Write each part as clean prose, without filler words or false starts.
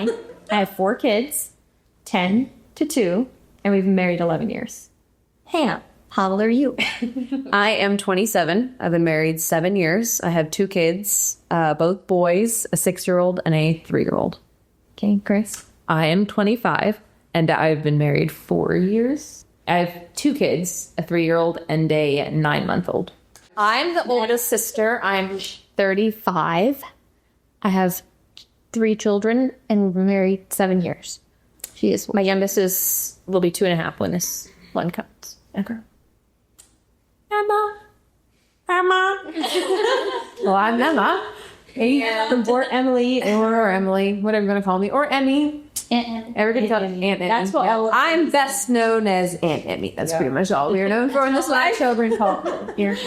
29. I have 4 kids, 10 to 2, and we've been married 11 years. Hannah, how old are you? I am 27. I've been married 7 years. I have 2 kids, both boys, a 6-year-old and a 3-year-old. Okay, Chris. I am 25, and I've been married 4 years. I have 2 kids, a 3-year-old and a 9-month-old. I'm the oldest sister. I'm 35. I have 3 children and we're married 7 years. My youngest will be 2.5 when this one comes. Okay. Emma. Well, I'm Emma. Or Emily, or Emily, whatever you're going to call me, or Emmy. Everybody calls me Aunt Emmy. That's what I'm best known as Aunt Emmy. That's pretty much all we're known for in this live children call here.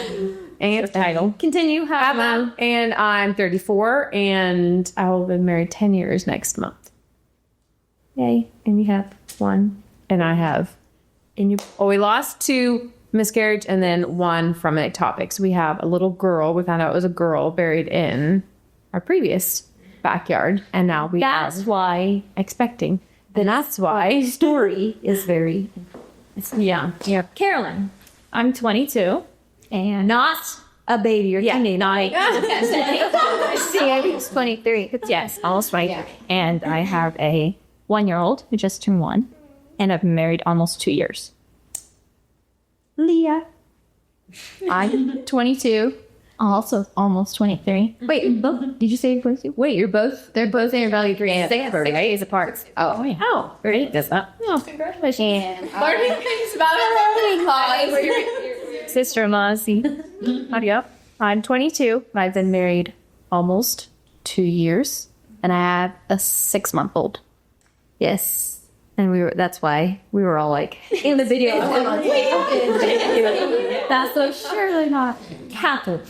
And title. Continue. Emma. And I'm 34, and I will be married 10 years next month. Yay. And you have 1. And I have. And you. Oh, we lost 2 miscarriage and then 1 from ectopic. So we have a little girl. We found out it was a girl buried in our previous backyard, and now we That's are why expecting. that's why story is very yeah. Carolyn, I'm 22 and not a baby or teenage. I'm 23. Yes, almost right. And I have a 1-year-old who just turned 1, and I've been married almost 2 years. Leah, I'm 22. Also almost 23. Wait, both? Did you say 22? Wait, you're both? They're both in your value 3 and 30 days apart. Oh, yeah. Oh, Great. That's not. oh, congratulations. And Learning things about our own sister-in-law, see. Howdy up. I'm 22. I've been married almost 2 years, and I have a 6-month-old. Yes. And that's why we were all like, in the video. That's so surely not. Catherine.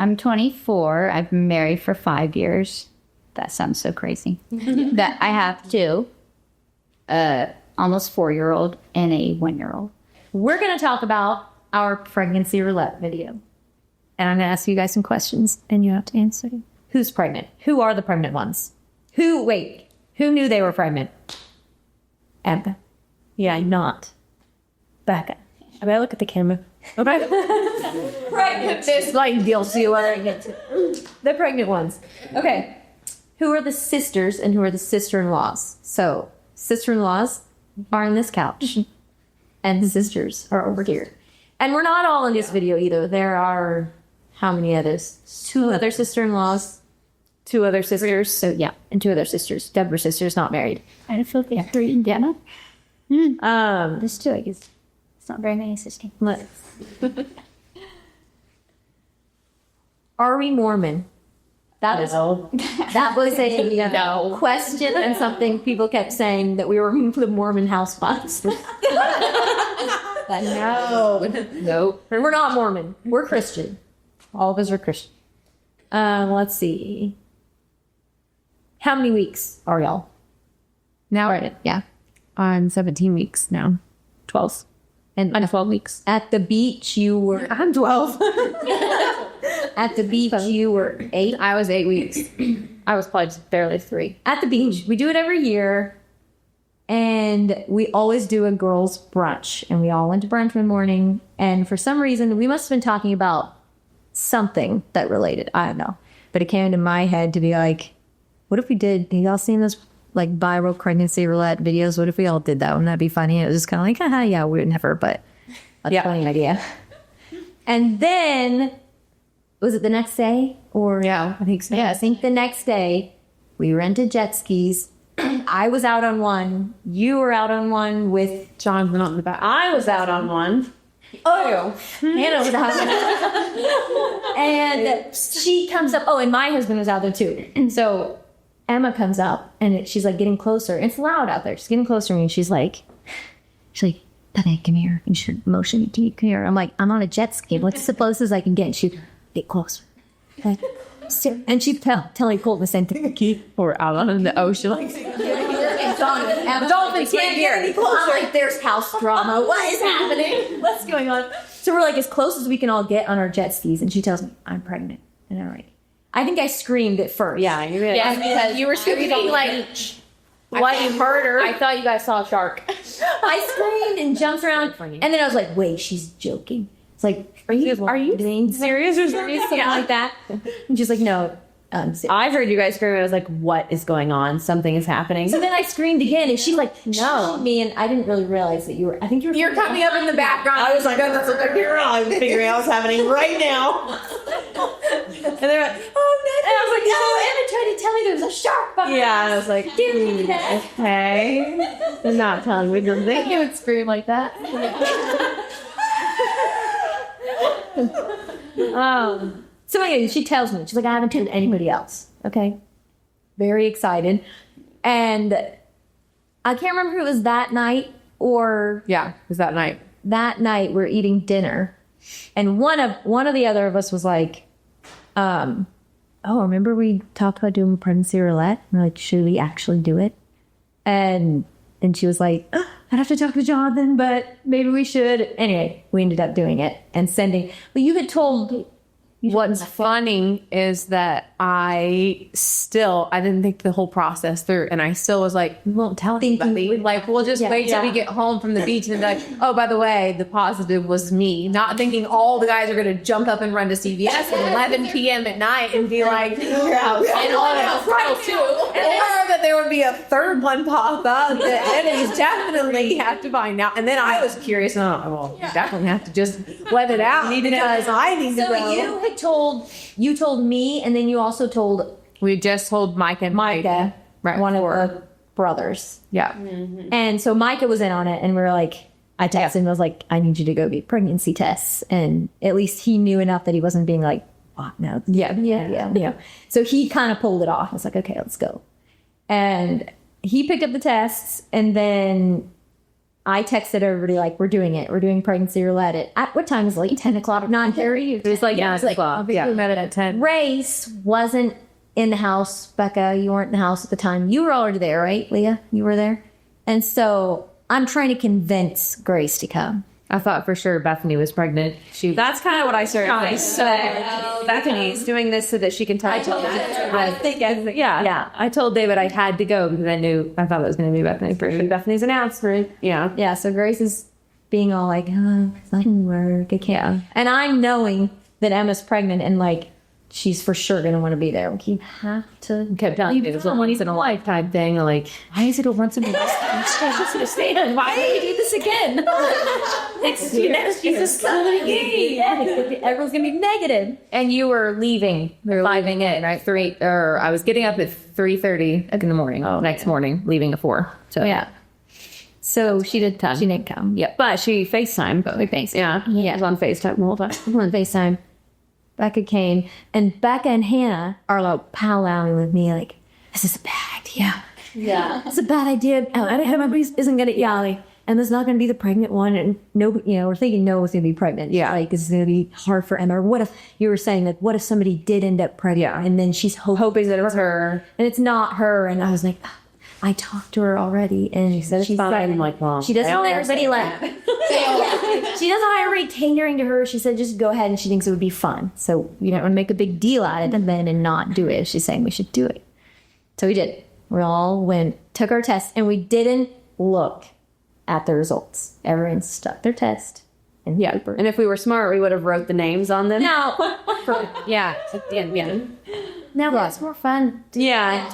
I'm 24. I've been married for 5 years. That sounds so crazy. That I have 2, almost 4-year-old and a 1-year-old. We're going to talk about our pregnancy roulette video. And I'm going to ask you guys some questions, and you have to answer. Who's pregnant? Who are the pregnant ones? Who knew they were pregnant? Emma. Yeah, not. Becca. I better look at the camera. Okay. Pregnant. This like deal. See what I get to. The pregnant ones. Okay. Who are the sisters and who are the sister-in-laws? So, sister-in-laws are on this couch, and the sisters are over here. And we're not all in this video either. There are how many others? 2 other sister-in-laws, 2 other sisters. So yeah, and 2 other sisters. Deborah's sister's not married. I don't feel like 3 in Vienna. There's 2, I guess. It's not very many sisters. Are we Mormon? That was a question and something people kept saying that we were the Mormon house spots. But no. Nope. And we're not Mormon. We're Christian. All of us are Christian. Let's see. How many weeks are y'all? Now, Right. Yeah. I'm 17 weeks now. 12. And I'm 12 weeks. at the beach, you were... I'm 12. At the beach, you were 8. I was 8 weeks. I was probably just barely 3. At the beach. We do it every year. And we always do a girls' brunch. And we all went to brunch one morning. And for some reason, we must have been talking about something that related. I don't know. But it came into my head to be like, what if we did... Have y'all seen those like viral pregnancy roulette videos? What if we all did that? Wouldn't that be funny? And it was just kind of like, haha, yeah, we would never. But that's a funny idea. And then... Was it the next day? Or Yeah, I think so. yeah, I think the next day we rented jet skis. I was out on one. You were out on one with John's not in the back. I was out on one. Oh, Hannah was out on one. And she comes up. Oh, and my husband was out there too. And so Emma comes up and she's like getting closer. It's loud out there. She's getting closer to me and she's like, Penny, come here. And she motioned to me, come here. I'm like, I'm on a jet ski. What's the closest I can get? And she get closer. Okay. And she's telling Colton the same thing. Or out on the ocean. Like, Dolphins can't get any closer. I'm like, there's house drama. What is happening? What's going on? So we're like as close as we can all get on our jet skis. And she tells me, I'm pregnant. And I'm like, I think I screamed at first. yeah, you really. Yeah, because you were screaming like, bloody murder. I thought you guys saw a shark. I screamed and jumped around, and then I was like, "Wait, she's joking." It's like, "Are you being serious or something like that?" And she's like, "No, I'm serious." I heard you guys scream. I was like, "What is going on? Something is happening." So then I screamed again, and she's like, "No, me," and I didn't really realize that you were. I think you were. You're coming up in the background. I was like, oh, that's a girl. I'm figuring out what's happening right now. And they're like, "Oh, And I was like, "Oh, Emma tried to tell me there was a shark behind yeah." And I was like, "Okay, they're not telling me something." You would scream like that. So anyway, she tells me, she's like, "I haven't told anybody else." Okay. Very excited. And I can't remember if it was that night or Yeah, it was that night. that night we're eating dinner. And one of the other of us was like, oh, remember we talked about doing pregnancy roulette? And we're like, should we actually do it? And she was like, I'd have to talk to Jonathan, but maybe we should. Anyway, we ended up doing it and sending. But you had told. What's funny is that I didn't think the whole process through, and I still was like, we won't tell anybody. Like, we'll just wait till we get home from the beach and be like, oh, by the way, the positive was me. Not thinking all the guys are going to jump up and run to CVS at 11 p.m. at night and be like, you're out. And all else right too. Or that there would be a third one pop up that enemies definitely have to find out. And then I was curious, and I'm like, well, you definitely have to just let it out because I need to So know. you told me, and then you also told We just told Micah and Micah, right, one of the brothers. Yeah. And so Micah was in on it, and we were like, I texted him, I was like, I need you to go get pregnancy tests. And at least he knew enough that he wasn't being like, what? No. Yeah. So he kind of pulled it off. I was like, okay, let's go. And he picked up the tests, and then I texted everybody like, we're doing it. We're doing pregnancy roulette at what time is it? Like 10 o'clock? 9:30? It was like, Yeah, it was like, we met it at 10. Grace wasn't in the house. Becca, you weren't in the house at the time. You were already there, right, Leah? You were there? And so I'm trying to convince Grace to come. I thought for sure Bethany was pregnant. That's kind of what I started. So Bethany's doing this so that she can tell. Yeah. I told David I had to go because I thought it was going to be Bethany for sure. Bethany's announcement. Yeah. Yeah, so Grace is being all like, oh, it's not gonna work. It can't. And I'm knowing that Emma's pregnant and like, she's for sure going to want to be there. Like, you have to. Kept telling me it was a once in a lifetime thing. Like, why is it a once in a lifetime? I just understand. Why do we do this again? It's just everyone's going to be negative. And you were leaving. We were leaving at right? I was getting up at 3:30 in the morning. Next morning, leaving at 4. So Yeah. So she didn't come. yeah. But she FaceTime. We FaceTime. Yeah. It was on FaceTime the whole time. On FaceTime. Becca came, and Becca and Hannah are like powwowing with me, like, this is a bad idea. Yeah. It's a bad idea. Everybody isn't going to, Emma's not going to be the pregnant one. And no, we're thinking Noah's going to be pregnant. Yeah. Like, it's going to be hard for Emma. Or what if you were saying, like, what if somebody did end up pregnant? Yeah. And then she's hoping that it was her. And it's not her. And I was like, I talked to her already, and she said it's fine. I'm like, well, she doesn't let everybody she doesn't hire a catering to her. She said just go ahead, and she thinks it would be fun. So we don't want to make a big deal out of it then and not do it. She's saying we should do it. So we did. We all took our test, and we didn't look at the results. Everyone stuck their test. And paper. And if we were smart, we would have wrote the names on them. Now, Yeah. now that's more fun. Yeah.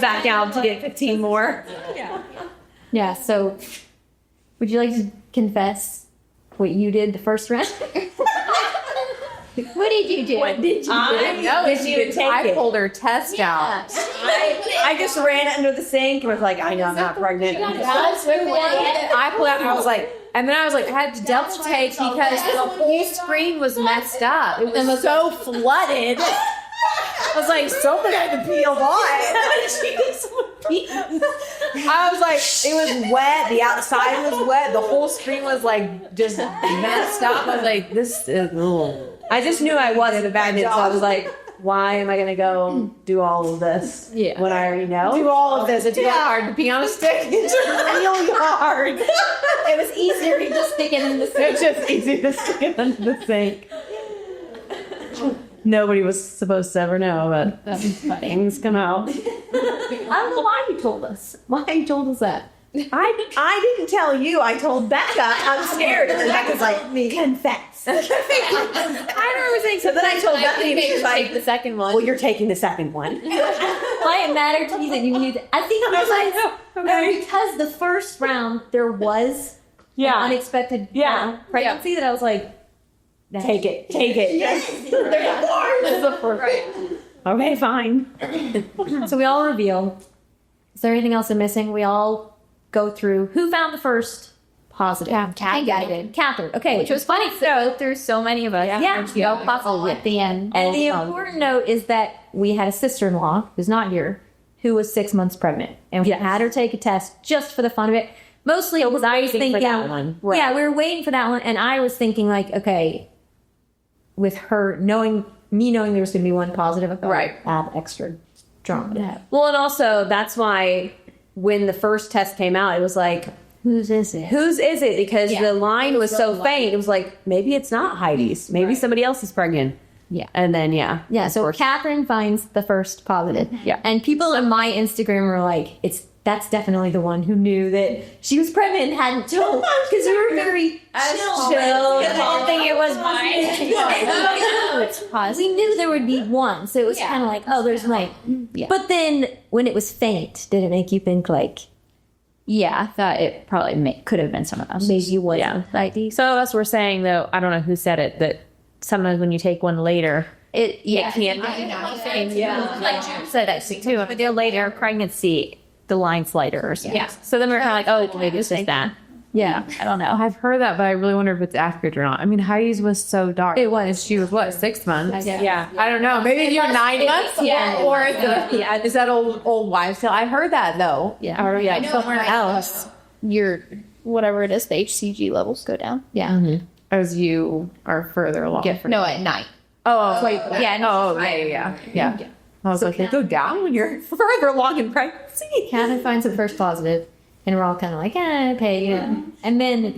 Back out to get 15 more. Yeah, so would you like to confess what you did the first round? What did you do? What did you I pulled her test out. I just ran under the sink and was like, I know I'm not pregnant. I pulled out and I was like, I had to double take because the whole screen was messed up. It was so flooded. I was like, something had to peel off. I was like, it was wet. The outside was wet. The whole screen was like just messed up. I was like, this is. I just knew I wasn't a bad so I was like, why am I going to go do all of this when I already know? Do all of this. It's really hard to pee on a stick. It's really hard. It was easier to just stick it in the sink. It's just easy to stick it under the sink. Nobody was supposed to ever know, but things come out. I don't know why you told us. Why you told us that? I didn't tell you. I told Becca. I'm scared. And then Becca's like, confess. I remember saying So then I told Bethany, and she was like, the second one. well, you're taking the second one. why it mattered to you that you knew that. I think I'm just like, because the first round there was an unexpected pregnancy that I was like, Take it. Yes. Okay, fine. So we all reveal. Is there anything else I'm missing? We all go through. Who found the first positive? I did. Catherine. Okay. Which was funny. So there's so many of us. Yeah. Possible at the end. And the important note is that we had a sister-in-law who's not here, who was 6 months pregnant, and we had her take a test just for the fun of it. Mostly because I was thinking, that one. yeah, we were waiting for that one, and I was thinking like, okay, with her knowing there was going to be one positive, I thought I'd add extra drama to that. Well, and also that's why when the first test came out, it was like, Whose is it? whose is it? Because the line was so faint. It was like, maybe it's not Heidi's. Maybe somebody else is pregnant. Yeah. And then, Yeah, so Catherine finds the first positive. Yeah. And people in my Instagram were like, that's definitely the one who knew that she was pregnant and hadn't told. Because we were very chill. I don't think it was mine. We knew there would be one. So it was kind of like, oh, there's one. Yeah. But then when it was faint, did it make you think like, Yeah, I thought it probably could have been someone else. maybe you would? Some of us were saying, though, I don't know who said it, that sometimes when you take one later, It can't be. Like June said, I see too. But then later, pregnancy, the line's lighter or something. Yeah. So then we were kind of like, oh, maybe it's just that. Yeah, I don't know. I've heard that, but I really wonder if it's accurate or not. I mean, Heidi's was so dark. It was. She was what, 6 months? Yeah. I don't know. Maybe you're 9 months. Or is that old wives' tale? I heard that though. Yeah. Or, yeah, somewhere else, your whatever it is, the HCG levels go down. Yeah. As you are further along. No, at night. Yeah. I was like, they go down when you're further along in pregnancy. Catherine finds the first positive, and we're all kind of like, pay, And then,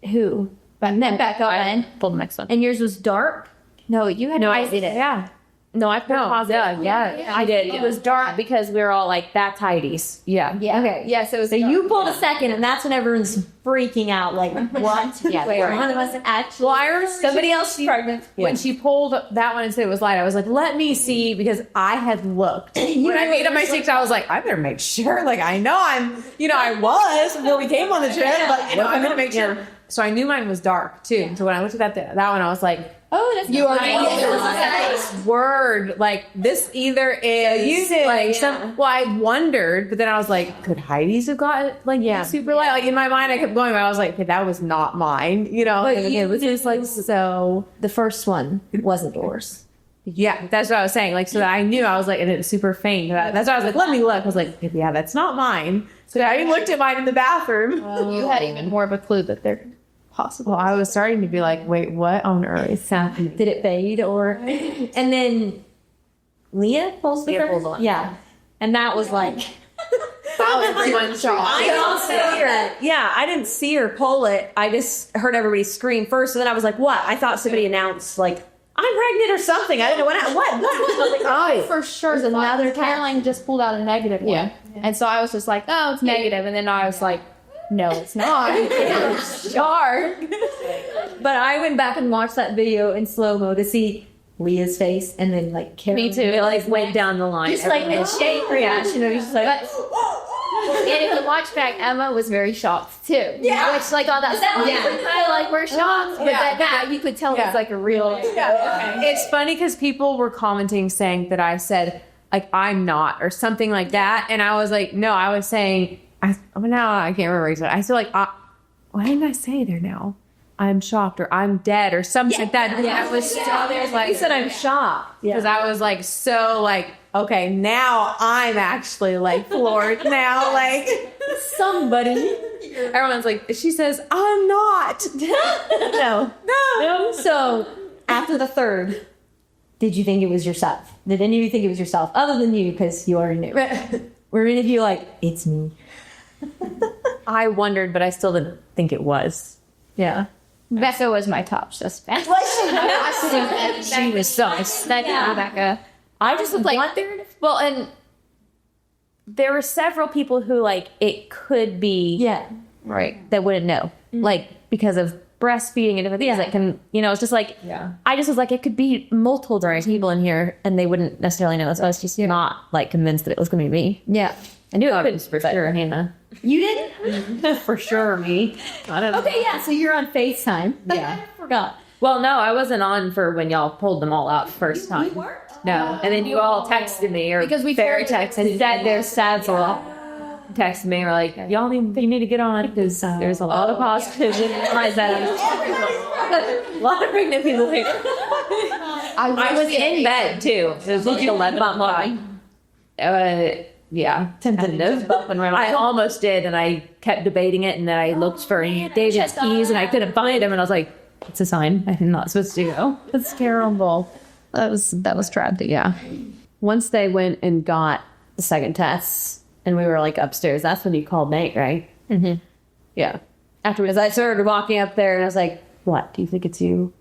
who? But then back up and pulled the next one. And yours was dark? no, you had I did it. Yeah. No, I put positive. Yeah. I did. It was dark because we were all like, that's Heidi's. Yeah. Yeah. Okay. Yeah. So it was So you pulled a second, and that's when everyone's freaking out. Like, what? Yeah. Wait, one of us actually. Well, I remember Somebody else is pregnant. when she pulled that one and said it was light, I was like, let me see, because I had looked. When I made up my six, I was like, I better make sure. Like, I know I was before we came on the trip, but I'm going to make sure. So I knew mine was dark too. So when I looked at that one, I was like, oh, that's you are word like this either is like some. Well, I wondered, but then I was like, could Heidi's have got it like super light? Like in my mind, I kept going, but I was like, okay, that was not mine. You know, But it was just like so. The first one wasn't yours. Yeah, that's what I was saying. Like, so that I knew, I was like, and it's super faint. That's why I was like, let me look. I was like, yeah, that's not mine. So I looked at mine in the bathroom. you had even more of a clue that they're possible. Well, I was starting to be like, wait, what on earth is happening? Did it fade or? And then Leah pulls the first one. Yeah, and that was like. Everyone's shocked. I didn't see her pull it. I just heard everybody scream first, and then I was like, what? I thought somebody announced, like, I'm pregnant or something. I didn't know what. I was like, oh. For sure, another Caroline just pulled out a negative one. Yeah. And so I was just like, oh, it's negative. And then I was like, no, it's not. It's dark. But I went back and watched that video in slow mo to see Leah's face, and then like Karen. Me too. It like went down the line. Just like a shake reaction. It was just like. And if you watch back, Emma was very shocked too. Yeah. Which, like, all that stuff, we kind of like, we're shocked. But that you could tell it's like a real. It's funny because people were commenting saying that I said, like, I'm not, or something like that. And I was like, no, I was saying, now I can't remember exactly. I said, like, what did I say there now? I'm shocked, or I'm dead, or something like that. Yeah, I was still there. Like, You said I'm shocked. because I was like, so like, okay, now I'm actually like floored now, like Somebody. everyone's like, she says, I'm not. No. So after the third, did you think it was yourself? Did any of you think it was yourself, other than you, because you already knew? Were any of you like, it's me? I wondered, but I still didn't think it was. Yeah. Becca was my top suspect. She was so. Becca. I just like, wondered. well, and there were several people who like it could be Right. that wouldn't know, like because of breastfeeding and different things that can, it's just like, I just was like, it could be multiple different people in here and they wouldn't necessarily know. So I was just not like convinced that it was going to be me. Yeah. I knew it couldn't for sure, Hannah. You did? For sure, me. I don't know. Okay, yeah. So you're on FaceTime. Yeah. I forgot. Well, no, I wasn't on for when y'all pulled them all out first time. You weren't? No. And then you all texted me or Because we Farrah told you. texted and said there's Sadswell. Texted me or like, y'all you need to get on because there's a lot of positives. And realize that a lot of pregnant people here. I was in bed too. It was like 11 o'clock. Yeah, tentative. I almost did, and I kept debating it, and then I looked for David's keys, and I couldn't find him, and I was like, "It's a sign. I'm not supposed to go." That's terrible. That was tragic. Yeah. Once they went and got the second test, and we were like upstairs, that's when you called Nate, right? Mm-hmm. Yeah. Afterwards, I started walking up there, and I was like, "What? Do you think it's you?"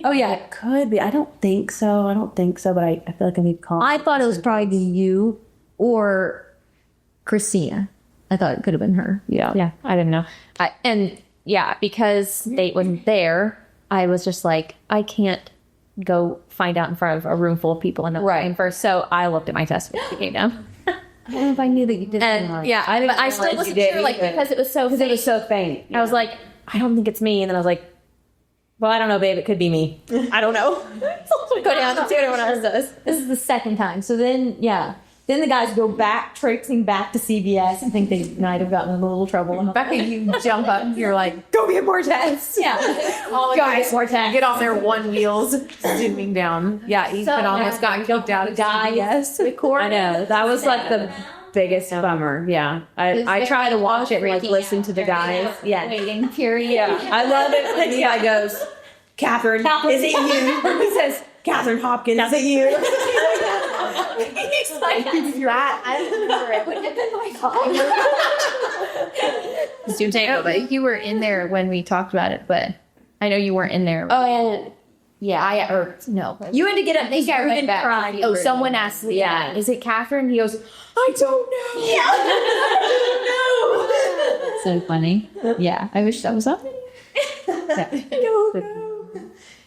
Oh yeah, it could be. I don't think so, but I feel like I need to call. I thought it was probably you or Christina. I thought it could have been her. Yeah, I didn't know. Because Nate wasn't there, I was just like, I can't go find out in front of a room full of people and know right first. So I looked at my test when it came down. I don't know if I knew that you did. And yeah, I didn't. But I still realize wasn't you did sure, like, either. because it was so faint. I was like, I don't think it's me. And then I was like, well, I don't know, babe. It could be me. I don't know. Go down and see what everyone else does. This is the second time. So then, then the guys go back, traipsing back to CVS. I think they might have gotten in a little trouble. Becca, you jump up. You're like, go get more tests. Yeah. All Guys, more tests. Get on their one wheels, zooming down. Yeah, Ethan almost got kicked out of CVS. I know. That was like the biggest bummer. Yeah. I try to watch it and like listen to the guys. Yeah. Waiting period. Yeah. I love it when the guy goes, Catherine, is it you? He says, Catherine Hopkins, is it you? He's like, that. I don't remember it. Would have been my But you were in there when we talked about it, but I know you weren't in there. Oh, No. you had to get up. I think I went back. Cry. Oh, someone asked me, is it Catherine? He goes, I don't know. So funny. Yeah. I wish that was up.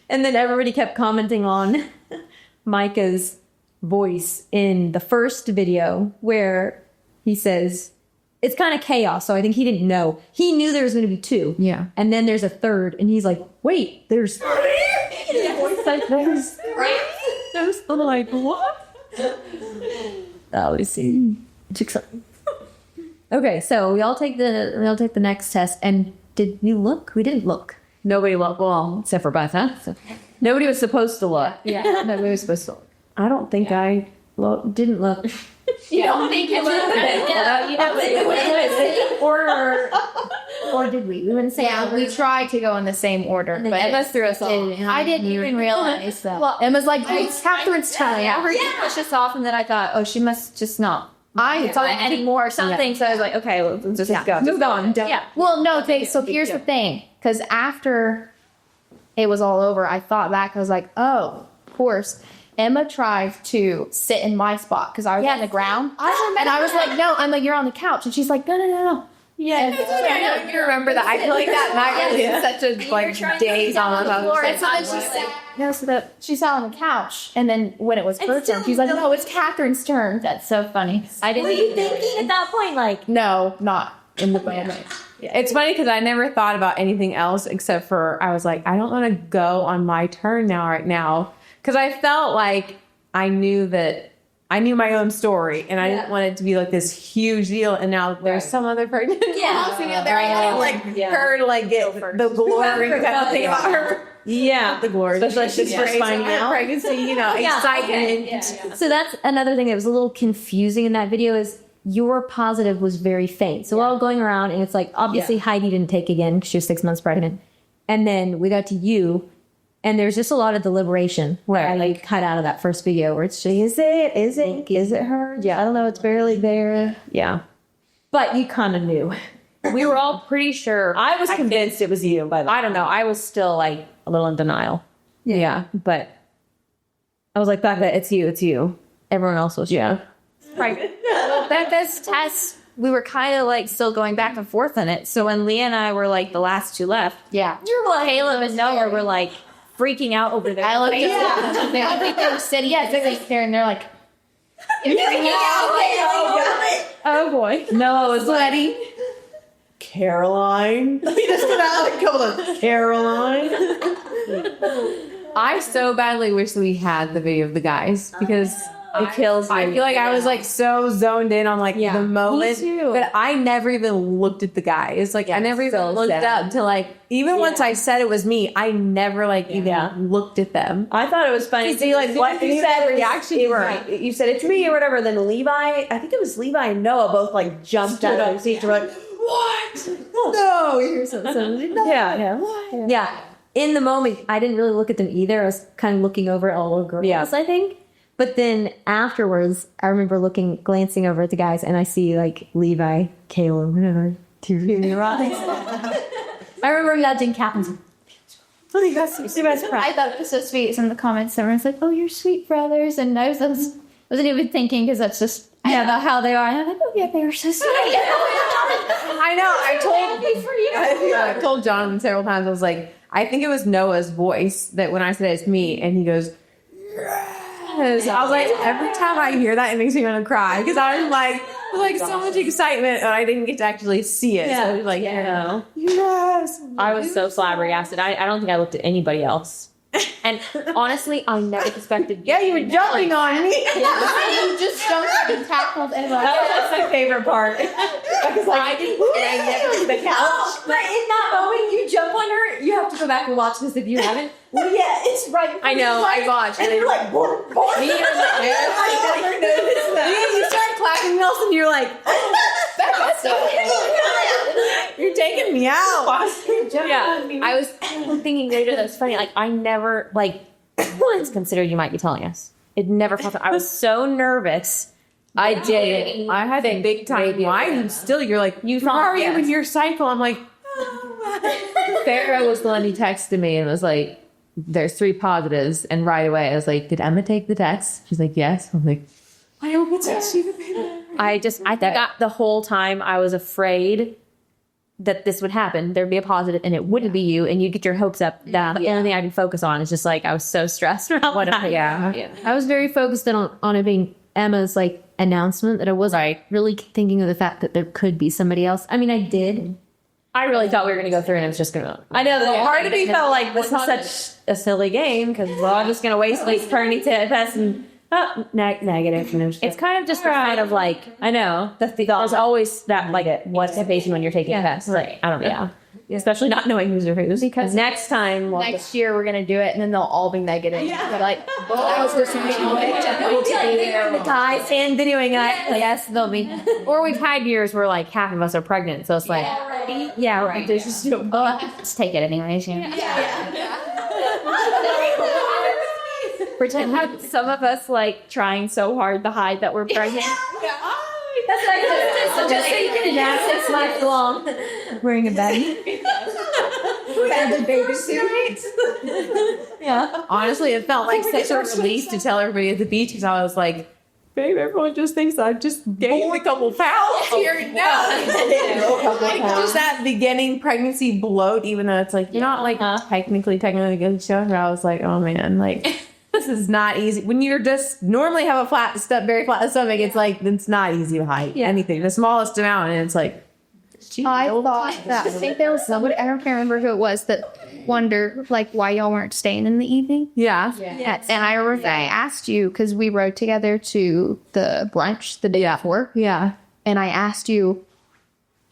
And then everybody kept commenting on Micah's voice in the first video where he says, it's kind of chaos. So I think he didn't know. He knew there was going to be two. Yeah. And then there's a third. And he's like, wait, there's three? There's like, what? That was it's exciting. Okay, so we all take the next test. And did you look? We didn't look. Nobody looked. Well, except for Beth, huh? So, nobody was supposed to look. Yeah. Nobody was supposed to look. I don't think I didn't look. you don't think you looked Or did we? We wouldn't say. Yeah, we tried to go in the same order, but Emma threw us all. I didn't even realize that. Well, Emma's like, it's Catherine's time. I heard you push us off, and then I thought, oh, she must just not anymore or something. So I was like, okay, well, let's just go. Moved on. Yeah. Well, no, so here's the thing. Because after it was all over, I thought back. I was like, oh, of course. Emma tried to sit in my spot because I was on the ground. And I was like, no. I'm like, you're on the couch. And she's like, no. Yeah, I you remember that. I feel like that night was such a days on the floor. And so then she sat. No, so that she sat on the couch, and then when it was her turn, she's like, "No, it's Catherine's turn." That's so funny. I didn't. Were you thinking at that point, like, No, not in the moment. It's funny because I never thought about anything else except for I was like, I don't want to go on my turn right now. Because I felt like I knew my own story and I didn't want it to be like this huge deal. And now there's some other person sitting out there. Her to like get the glory kind of thing about her. yeah, The glory. Especially she's first finding out. Pregnancy, excitement. So that's another thing that was a little confusing in that video is your positive was very faint. So we're all going around and it's like, obviously Heidi didn't take again because she was 6 months pregnant. And then we got to you and there's just a lot of deliberation where I like cut out of that first video where it's just, is it her? Yeah, I don't know. It's barely there. Yeah. But you kind of knew. We were all pretty sure. I was convinced it was you, but I don't know. I was still like a little in denial. Yeah. But I was like, Becca, it's you. Everyone else was pregnant. That this test, we were kind of like still going back and forth on it. So when Leah and I were like the last two left, Yeah. you're like, Caleb and Noah were like freaking out over there. I looked at them. I think they were sitting there and they're like, Oh boy. Noah was sweaty. Caroline. He just put out like a couple of Caroline. I so badly wish we had the video of the guys because it kills me. I feel like I was like so zoned in on like the moment, but I never even looked at the guys. Like I never even looked up to like even once I said it was me, I never like even looked at them. I thought it was funny. See, like, what you said reaction you were. right. You said it's me or whatever. Then Levi, I think it was Levi and Noah both like jumped out of the seat. Were like, what? No, you're so yeah. In the moment, I didn't really look at them either. I was kind of looking over at all the girls, I think. But then afterwards, I remember glancing over at the guys, and I see like Levi, Caleb, whatever, tears in their eyes. I remember nudging Captain. Oh, you guys I thought it was so sweet. It's in the comments. Everyone's like, "Oh, you're sweet brothers," and I wasn't even thinking because that's just how they are. And I'm like, "Oh yeah, they are so sweet." I know. I told Jonathan several times. I was like, I think it was Noah's voice that when I said it's me, and he goes, yes. I was like, every time I hear that, it makes me want to cry because I was like so much excitement, and I didn't get to actually see it. So I was like, yes. I was so flabbergasted. I don't think I looked at anybody else. And honestly, I never expected. Yeah, you were jumping on me. You just jumped and tackled and like, That's my favorite part. Because I never the couch. But in that moment, you jump on her. You have to go back and watch this if you haven't. Well, yeah, it's right. I know. I watched. And you're like, bork, bork. Me, you're like, I never noticed that. you start clapping, Nelson. You're like, you're taking me out. Yeah, I was thinking later that it's funny. Like I never once considered you might be telling us. It never popped up. I was so nervous. I did. I had a big time. Why? And still, you're like, how are you in your cycle? I'm like, Sarah was the one who texted me and was like, there's 3 positives. And right away, I was like, did Emma take the test? She's like, yes. I'm like, I hope it's actually the paper. I think the whole time I was afraid that this would happen. There'd be a positive and it wouldn't be you, and you'd get your hopes up. That the only thing I could focus on is just like I was so stressed around that. I was very focused on it being Emma's like announcement that I wasn't really thinking of the fact that there could be somebody else. I mean, I did. I really thought we were going to go through and it was just going to. I know that part of me felt like this is such a silly game because I'm just going to waste like eternity test and. Negative. It's kind of just a kind of like I know there's always that like what's facing when you're taking tests. Like I don't know. Yeah. Especially not knowing who's or who's. Because next time, next year we're gonna do it, and then they'll all be negative. But like, that was just the guys and videoing it. Yes, they'll be. Or we've had years where like half of us are pregnant, so it's like, yeah, right. There's just let's take it anyways. Pretend how some of us like trying so hard to hide that we're pregnant. That's like just so you can announce 6 months long. Wearing a baby. And the baby suit. Yeah. Honestly, it felt like such a relief to tell everybody at the beach because I was like, babe, everyone just thinks I just gained a couple pounds here. Just that beginning pregnancy bloat, even though it's like you're not like technically good show. I was like, oh man, like this is not easy. When you're just normally have a very flat stomach, it's like it's not easy to hide anything. The smallest amount, and it's like. I think there was somebody, I don't remember who it was, that wondered like why y'all weren't staying in the evening. Yeah. And I remember I asked you because we rode together to the brunch the day before. Yeah. And I asked you,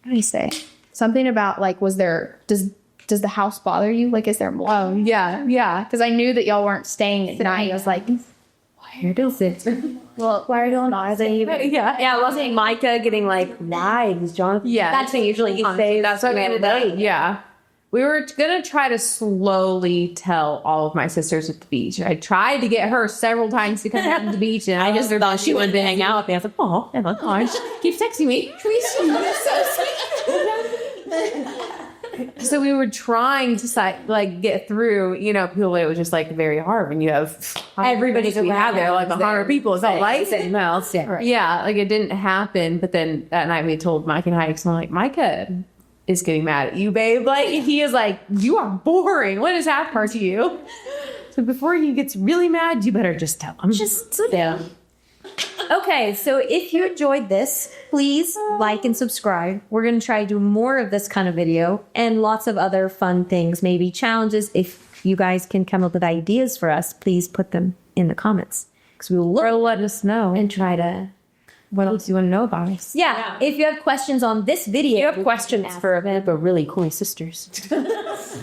what did he say? Something about like, does the house bother you? Like, is there more? Oh, yeah. Because I knew that y'all weren't staying at night. I was like, where does it? well, why are you not? Yeah, it wasn't Micah getting like knives, Jonathan. Yeah. That's what usually he says. That's what we ended up. Yeah. We were going to try to slowly tell all of my sisters at the beach. I tried to get her several times to come out to the beach. And I just thought she wanted to hang out with me. I was like, oh, Emma, gosh. Keeps texting me. Please, you're so sweet. So we were trying to like get through, you know, people, it was just like very hard when you have Everybody's we have there, like 100 people. It's not like something else. Yeah. yeah, like it didn't happen. But then that night we told Mike and Heidi, so I'm like, Micah is getting mad at you, babe. Like he is like, you are boring. What has happened to you? So before he gets really mad, you better just tell him. Just sit down. Okay, so if you enjoyed this, please like and subscribe. We're going to try to do more of this kind of video and lots of other fun things, maybe challenges. If you guys can come up with ideas for us, please put them in the comments because we will look Or let us know. and try to. What else do you want to know about us? Yeah, if you have questions on this video, You have questions for a group of really cool sisters.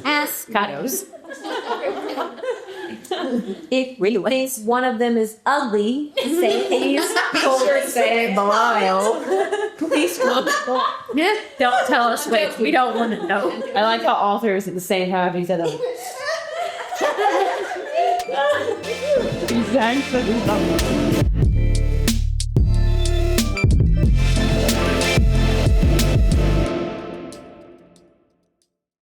ask Kados. if you think one of them is ugly. Say please. Say below. Please comment. Don't tell us. Wait, we don't want to know. I like how authors at the same time he said Exactly.